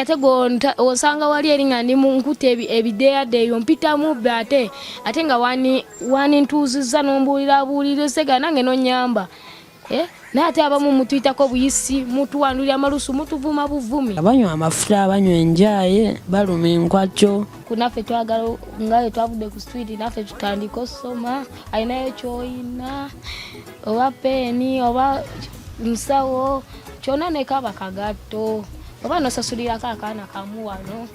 Ate osanga wali eringa ndi mu nkute ebideyadeeyo mpitamu ate nga wanintuuzizza n'ombuulirabuulire sega nange nonyamba. Naye ate abamu mutuyitako buyisi, mutuwandulira amalusu, mutuvuma buvumi. Abanywa amafuta, abanywa enjaaye, baluma enkwacyo. Kunaffe twagala nga bwe twavudde ku street naffe tutandika osoma, alinayo ky'oyina, oba peeni, oba musawo, kyonna ne kaba kagatto. Oba nosasulirako akaana kamu wano.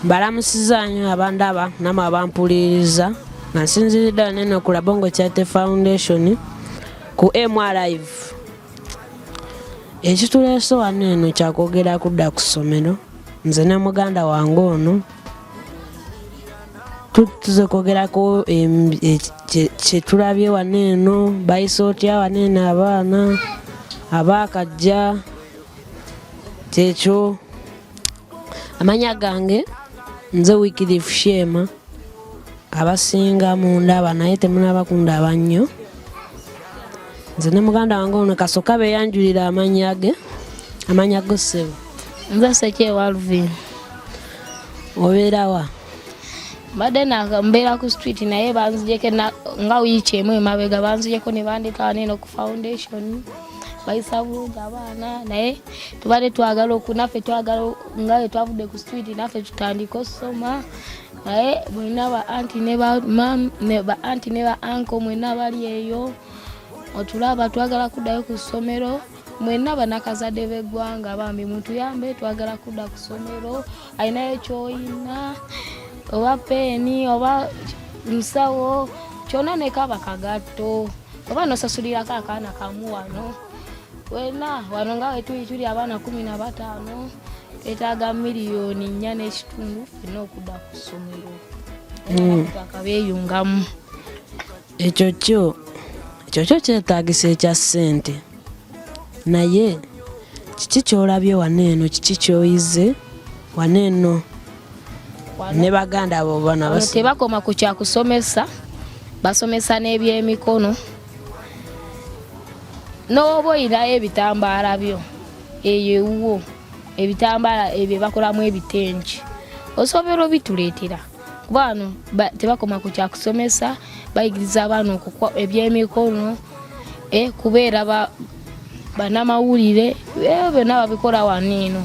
Balamusiza nnyo abandaba namwe abampuliriza nga nsinziridde neno ku Labongo Charity Foundation ku MRive. Ekituleese wano eno kyakwogera kudda ku ssomero. Nze ne muganda wange ono tuze kwogerako kyetulabye wano eno, bayise otya wano eno abaana abaakajja. Kyekyo amanya gange nze Wycliffe Shema, abasinga mundaba naye temunabakundaba nnyo. Nze ne muganda wange ono kasooka beeyanjulira amanya go ssebo. Nze Sekyewa Alvin. Obeera wa? Mbadde mbeera ku street naye banzijeko nga wiiki emu emabega banzijeko ne bandeka wano eno ku foundation. Bayisa bulungi abaana naye tubadde twagala naffe twagala nga bwe twavudde ku street naffe tutandika osoma. Naye mwenna ba anti ne ba uncle mwenna bali eyo. Otulaba twagala kuddayo ku ssomero. Mwenna banakazadde b'eggwanga bambi mutuyambe twagala kudda ku ssomero. Alinayo ky'oyina, oba peeni, oba musawo, kyonna ne kaba kagatto. Oba nosasulirako akaana kamu wano. Wena wano nga we tuli abaana 15 twetaaga miliyoni 4.5 ffenna okudda ku ssomero. Twakabeeyungamu. Ekyo kyetaagisa ekya ssente. Naye kiki kyolabye wano eno, kiki kyoyize wano eno ne baganda abo bana tebakoma ku kyakusomesa, basomesa n'ebyemikono. N'oba oyinayo ebitambaala byo eyo ewuwo, ebitambaala ebyo bakolamu ebitengi, osobola obituleetera. Kuba wano tebakoma ku kyakusomesa, bayigiriza abaana okukwa ebyemikono, kubeera bannamawulire, byonna babikola wano eno.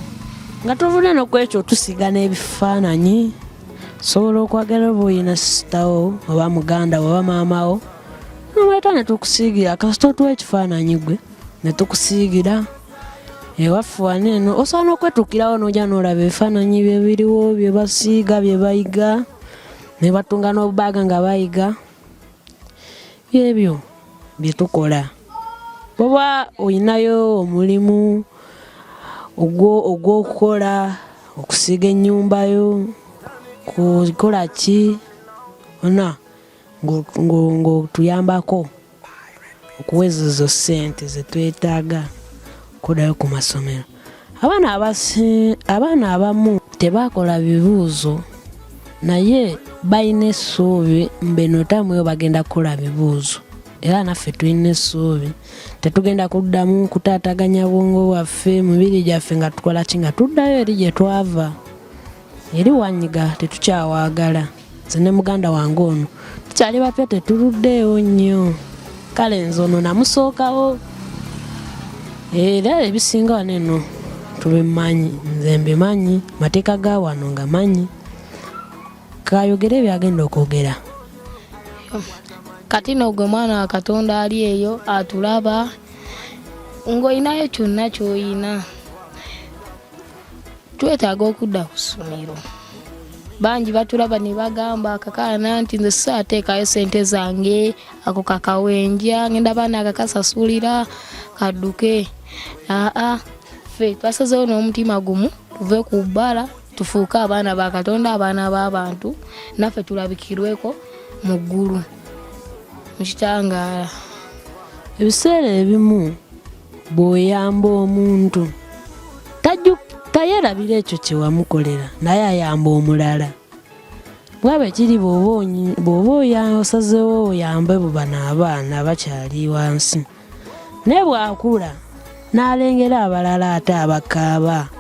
Nga tuvudde n'okwekyo tusiga n'ebifaananyi. Osobola okwagala oba oyina sitawo oba muganda oba maamawo, nomweta ne tukusiigira kasita otuwa ekifaananyi gwe ne tukusiigira. Ewaffe wano eno osobola n'okwetuukirawo n'ojja n'olaba ebifaananyi bye biriwo bye basiiga bye bayiga, ne batunga n'obubaaga nga bayiga. Byebyo bye tukola. Oba oyinayo omulimu ogw'okukola, okusiiga ennyumba yo, kukola ki ona ng'otuyambako okuweza ezo ssente ze twetaaga okuddayo ku masomero. Abaana abamu tebaakola bibuuzo naye balina essuubi mbeno tamuyo bagenda kukola bibuuzo. Era naffe tulina essuubi tetugenda kuddamu kutaataganya bwongo bwaffe, mubiri gyaffe nga tukola ki, nga tuddayo eri gye twava. Eri wanyiga tetukyawaagala. Nze ne muganda wange ono tukyali bapya tetuluddeewo nnyo. Kale nze ono namusookawo. Era ebisinga wano eno tubimanyi, nze mbimanyi, mateeka ga wano nga manyi. Kayogere byagenda okwogera. Kati n'ogwe mwana wa Katonda ali eyo atulaba ng'olinayo kyonna ky'oyina. Twetaaga okudda ku ssomero. Bangi batulaba ne bagamba akakaana nti nze saateekayo ssente zange, ako kakawenja ngenda baana akakasasulira kadduke. Ffe twasazeewo n'omutima gumu tuve ku bbala tufuuke abaana ba Katonda, abaana b'abantu, naffe tulabikirweko mu ggulu mu kitangaala. Ebiseera ebimu bw'oyamba omuntu nga yeerabira ekyo kye wamukolera naye ayamba omulala. Bwaba kiri bw'oba osazeewo oyambe bano abaana bakyali wansi, naye bw'akula n'alengera abalala ate abakaaba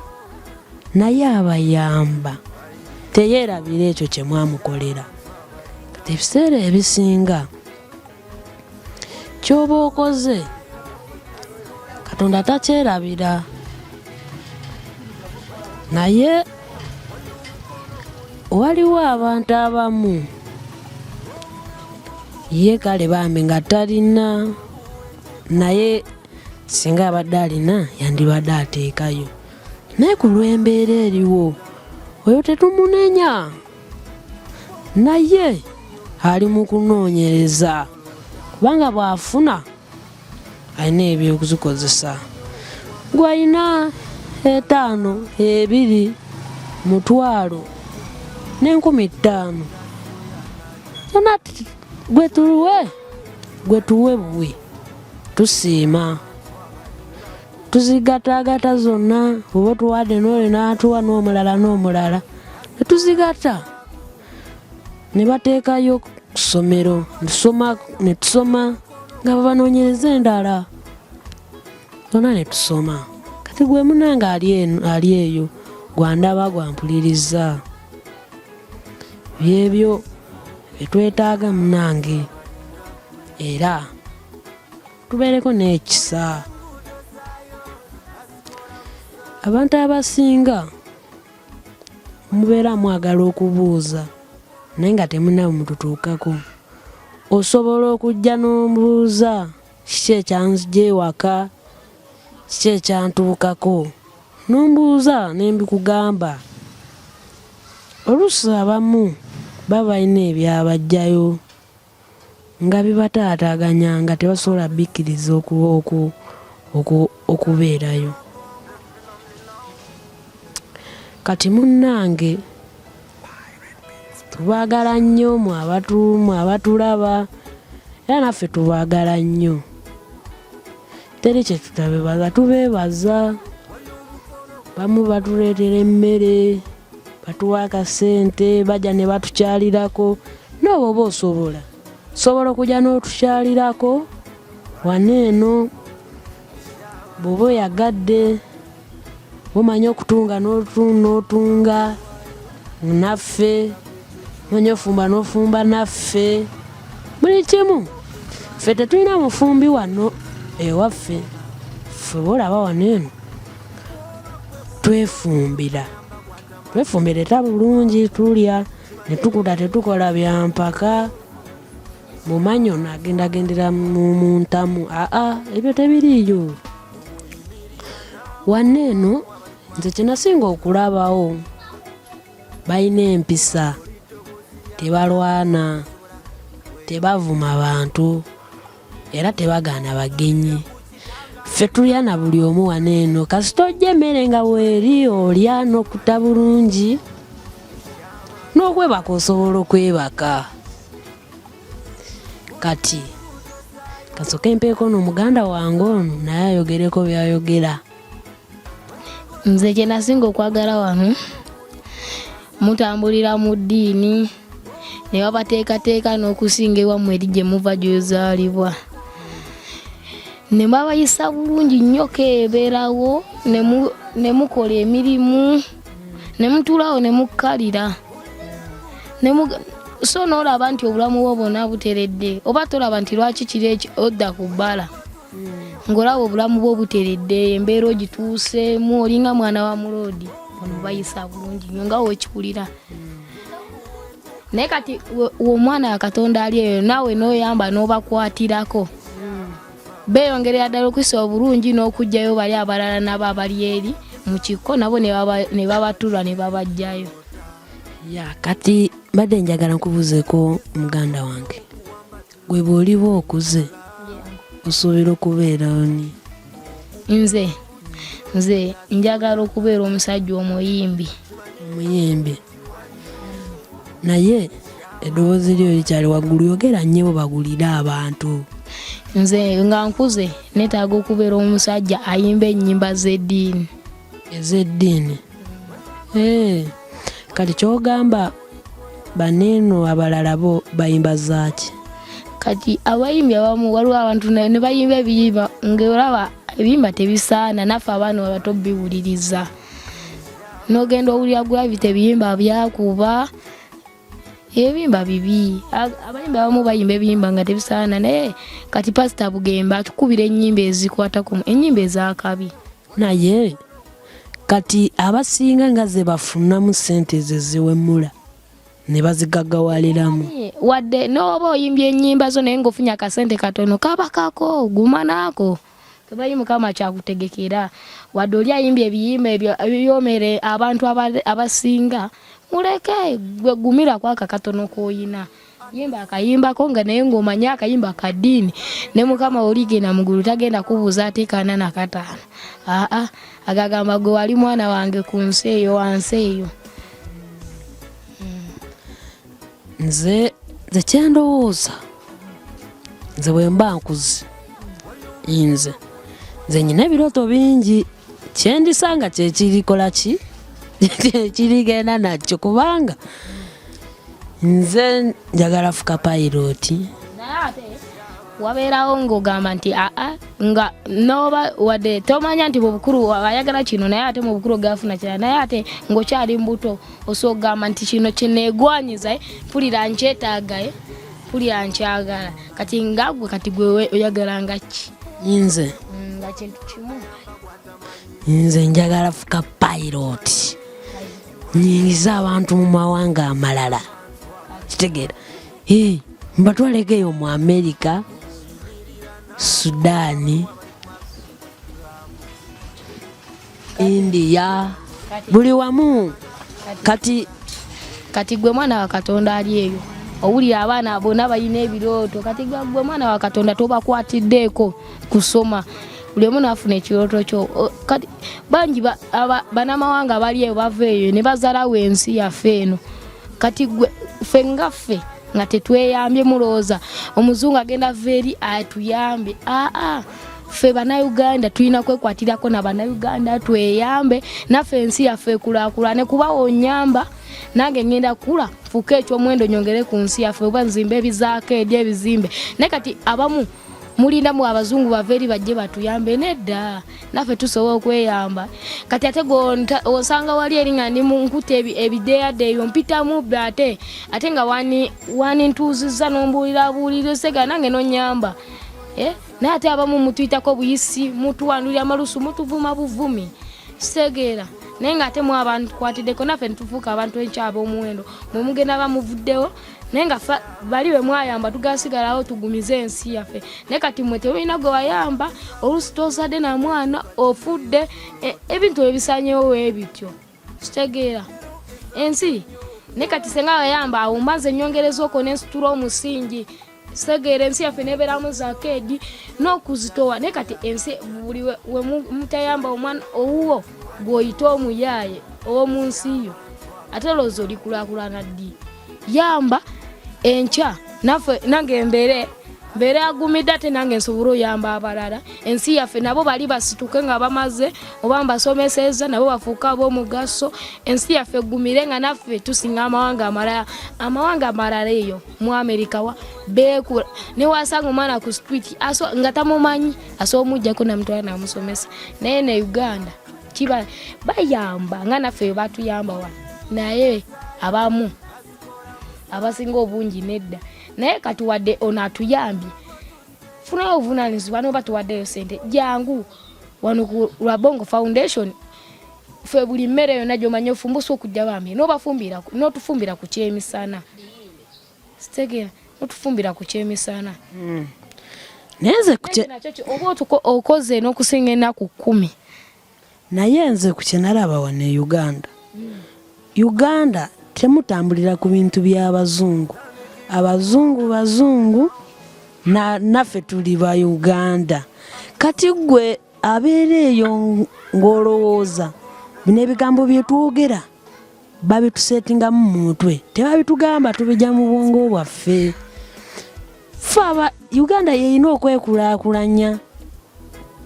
naye abayamba, teyeerabira ekyo kye mwamukolera. Kati ebiseera ebisinga ky'oba okoze Katonda takyerabira, naye waliwo abantu abamu ye kale bambi nga talina, naye singa abadde alina yandibadde ateekayo, naye ku lw'embeera eriwo oyo tetumunenya, naye ali mu kunoonyereza kubanga bw'afuna alina ebyokuzikozesa. Gw'alina 5, 2, 1,000 n'50,000 zonna gwe tuwe buwe tusiima, tuzigataagata zonna. Oba tuwadde n'ole n'atuwa n'omulala ne tuzigata ne bateekayo ku ssomero ne tusoma nga babanoonyereza endala zonna ne tusoma. Kati gwe munange ali eyo gwandaba gwampuliriza, byebyo byetwetaaga munange, era tubeereko n'ekisa. Abantu abasinga mubeera mwagala okubuuza naye nga temuna mututuukako. Osobola okujja n'ombuuza kiki ekyanzija ewaka, kiki ekyantuukako, n'ombuuza ne mbikugamba. Oluusi abamu baba balina ebyabajjayo nga bibataataaganya nga tebasobola bikkiriza okubeerayo. Kati munnange tubaagala nnyo mu abatulaba, era naffe tubaagala nnyo, teri kye tutabebaza, tubeebaza. Bamu batuleetera emmere, batuwa akasente, bajja ne batukyalirako. N'oba oba osobola okujja n'otukyalirako waneeno bw'oba oyagadde, omanyi okutunga n'otunga naffe, omanyi ofumba n'ofumba naffe, buli kimu. Ffe tetulina mufumbi wano ewaffe, ffe boolaba waneeno twefumbira eta bulungi, tulya ne tukuta, tetukola byampaka. Mumanyi ono agendagendera mu ntamu, ebyo tebiriiyo. Waneeno nze kye nasinga okulabawo, balina empisa, tebalwana, tebavuma bantu, era tebagaana bagenyi. Ffe tulya na buli omu waneeno, kasita ojja emmere nga weeri olya n'okutta bulungi, n'okwebaka osobola okwebaka. Kati kasooka empeeko n'omuganda wange ono naye ayogereko byayogera. Nze kye nasinga okwagala wano, mutambulira mu ddiini ne babateekateeka n'okusinga ewammwe eri gye muva gy'ozaalibwa, ne babayisa bulungi nnyo keebeerawo, ne mukola emirimu, ne mutuulawo ne mukkalira, so n'olaba nti obulamu bwo bwonna buteredde, oba tolaba nti lwaki kiri ekyo odda ku bbala ng'olaba obulamu bwo buteredde, embeera ogituuseemu, olinga mwana wa muloodi. Ono bayisa bulungi nnyo nga weekikulira. Naye kati omwana wa Katonda ali eyo, naawe n'oyamba n'obakwatirako, beeyongerera ddala okuyisa obulungi n'okugjayo bali abalala nabo abali eri mu kikko, nabo ne babatula ne babajjayo. Kati badde njagala nkubuuzeeko muganda wange, gwe bw'oliba okuze osuubira okubeera oni? Nze njagala okubeera omusajja omuyimbi. Naye eddoboozi lyo likyali waggulu, yogera nnyo bagulire abantu. Nze nga nkuze neetaaga okubeera omusajja ayimba ennyimba z'eddiini. Ez'eddiini? kati kyogamba baneno abalala bo bayimba zaaki kati abayimbi abamu waliwo abantu ne bayimba ebiyimba ng'olaba ebiyimba tebisaana naffe abaana abato biwuliriza n'ogenda owulira Gravity ebiyimba byakuba ebiyimba bibi abayimbi abamu bayimba ebiyimba nga tebisaana naye kati Pastor Bugembe atukubira ennyimba ezikwatako ennyimba ezakabi naye kati abasinga nga ze bafunamu ssente ze ziwemula ne bazigagawaliramu wadde n'oba oyimbye ennyimba zo naye ng'ofunye akasente katono kabakako guma naako tebayi Mukama kyakutegekera wadde oli ayimbye ebiyimba ebyomere abantu abasinga muleke gwe gumira kwaka katono k'oyina yimba akayimbako nga naye ng'omanya akayimba kaddiini ne Mukama oligenda mugulu tagenda kubuuza ate 45 agagamba gwe wali mwana wange ku nsi eyo wansi eyo nze kyendowooza nze bwe mba nkuze nze nyina ebirooto bingi kyendisanga kyekirikola ki kirigenda nakyo kubanga nze njagala fuka piloti wabeerawo ng'ogamba nti nga noba wadde tomanya nti mubukulu ayagala kino naye ate mu bukulu gafuna kirala naye ate ng'okyali mbuto osogamba nti kino kineegwanyiza mpulira nkyetaaga mpulira nkyagala kati ngagwe kati gwe oyagala nga ki nze nga kintu kimu nze njagala fuka piloti nyingiza abantu mu mawanga amalala kitegeera mbatwalegeyo mu America Sudani India buli wamu kati gwe mwana wa Katonda ali eyo owulira abaana bonna balina ebirooto kati gwe mwana wa Katonda tobakwatiddeeko kusoma buli omu naafuna ekirooto kyo kati bangi banamawanga bali eyo bava eyo ne bazalawo ensi yaffe eno kati gwe ffe ngaffe nga tetweyambye mulooza omuzungu agenda veri atuyambe ffe bannayuganda tulina kwekwatirako na bannayuganda tweyambe naffe ensi yaffe ekulaakulane kuba onyamba nange ngenda kula fuka eky'omuwendo nyongere ku nsi yaffe oba nzimbe ebizaako edi ebizimbe naye kati abamu mulindamu abazungu baveri bajje batuyambe nedda naffe tusobola okweyamba kati ate osanga wali eri nga ndi mu nkuta ebideeyadde ebyo mpitamu ate nga wani ntuuzizza n'ombuulirabuulire sega nange nonyamba naye ate abamu mutuyitako buyisi mutuwandulira amalusu mutuvuma buvumi kitegeera naye nga ate mu abantu tukwatiddeko naffe nitufuuka abantu enkyaba omuwendo mwemugenda bamuvuddewo naye nga bali bwe mwayamba tugasigalawo tugumize ensi yaffe naye kati mwe tewulina gwe wayamba oluusi tozadde na mwana ofudde ebintu ebisanyewo ebityo kitegeera ensi naye kati senga wayamba awo mbanze ennyongereza okwo n'ensitula omusingi kitegeera ensi yaffe nebeeramu zakeedi n'okuzitowa naye kati ensi buli we mutayamba omwana owuwo gw'oyita omuyaaye ow'omu nsi yo ate loozi olikulaakulana ddi yamba enkya naffe nange mbeere agumidde ate nange nsobole oyamba abalala ensi yaffe nabo bali basituke nga bamaze oba mbasomeseza nabo bafuuka ab'omugaso ensi yaffe eggumire nga naffe tusinga amawanga amalala eyo mu America beekula ne wasanga omwana ku street nga tamumanyi asobola omuggyako namutwala namusomesa naye ne Uganda kiba bayamba nga naffe batuyamba wa naye abamu abasinga obungi nedda naye kati wadde ono atuyambye funayo obuvunaanyizibwa n'oba tuwaddeyo sente jangu wano ku Lwabongo Foundation ffe buli mmere yonna gy'omanya ofumbusa okujja bambi n'otufumbira ku kyemisana kitegeera n'otufumbira ku kyemisana neze oba okoze n'okusinga ennaku 10 naye nze ku kyenalaba wano e Uganda temutambulira ku bintu by'abazungu bazungu naffe tuli ba Uganda kati gwe abeera eyo ng'olowooza bino ebigambo bye twogera babitusetingamu mu mutwe tebabitugamba tubijja mu bwongo bwaffe ffe aba Uganda yeyina okwekulaakulanya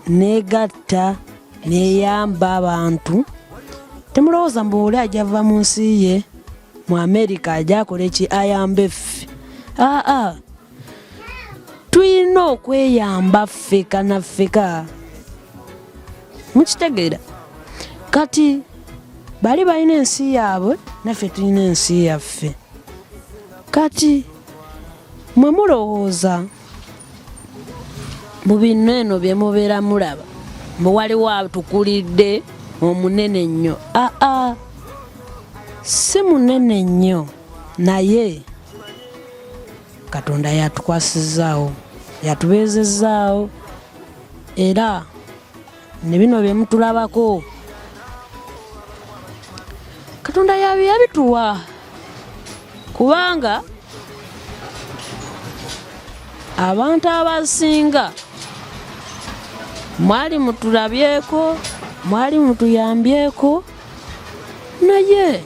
negatta neyamba abantu temulowooza mbu oli ajava mu nsi ye mu America ajja akola eki ayambe ffe. Tulina okweyamba ffeka na ffeka. Mukitegeera? Kati bali balina ensi yaabwe naffe tulina ensi yaffe. Kati mwe mulowooza mu bino eno bye mubeera mulaba mbu waliwo atukulidde omunene nnyo. Si munene nnyo naye Katonda yatukwasizaawo, yatubeezezaawo, era ne bino bye mutulabako Katonda yabituwa, kubanga abantu abasinga mwali mutulabyeko, mwali mutuyambyeko, naye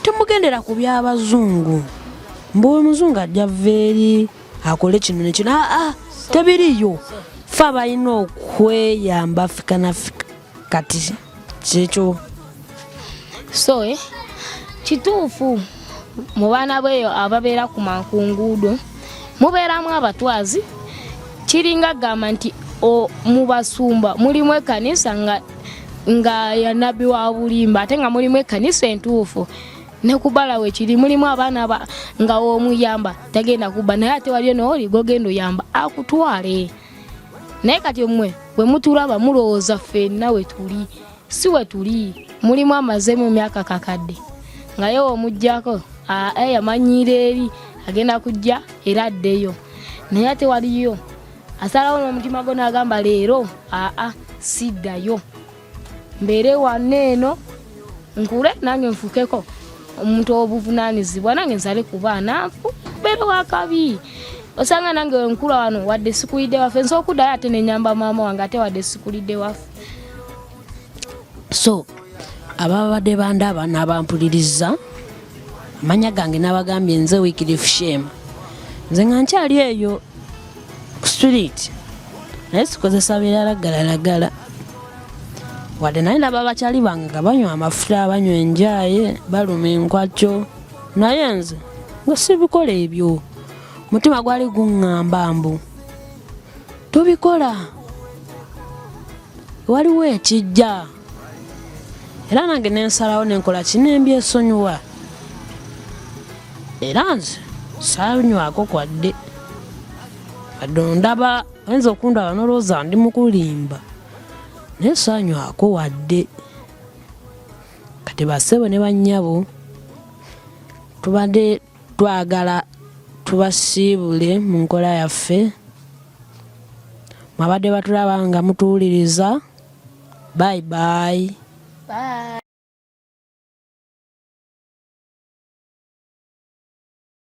temugendera ku by'abazungu mbu omuzungu ajja eri akole kino nekino. Tebiriyo. Ffe abalina okweyamba ffeka na ffeka. Kati kyekyo. So kituufu mu baana beeyo ababeera ku mankunguudo mubeeramu abatwazi. Kiringa gamba nti mu basumba mulimu ekkanisa nga ya nabbi wa bulimba ate nga mulimu ekkanisa entuufu. Ne kubala we kiri mulimu abaana nga omuyamba tagenda kuba naye ate waliyo n'oli gogenda oyamba akutwale. Naye kati mmwe bwe mutulaba mulowooza ffenna we tuli. Si we tuli. Mulimu amaze mu myaka kakadde nga ye omuggyako yamanyiira eri agenda kujja era addeyo. Naye ate waliyo asalawo n'omutima gwo n'agamba leero siddayo mbeere wano eno nkule nange nfukeko omuntu obuvunaanyizibwa nange nsale ku baana mbeere wakabi. Osanga nange wenkula wano wadde sikulidde waffe nsobola okuddayo ate nenyamba maama wange ate wadde sikulidde waffe. So ababadde bandaba n'abampuliriza amanya gange n'abagambye nze Wycliffe Shema, nze nga nkyali eyo ku street naye sikozesa biralagalagala wadde naye ndaba abakyali bange nga banywa amafuta, banywa enjaaye, baluma enkwacyo, naye nze nga sibikola ebyo. Mutima gwali guŋŋamba mbu tubikola, waliwo ekijja. Era nange nensalawo nenkola kinembyesonyiwa, era nze saanywako kwadde wadde ondaba oyinza okundaba n'olowooza ndi mukulimba naye saanywako wadde. Kati bassebo ne bannyabo tubadde twagala tubasiibule mu nkola yaffe. Mwabadde batulaba nga mutuwuliriza. Bye bye. Bye.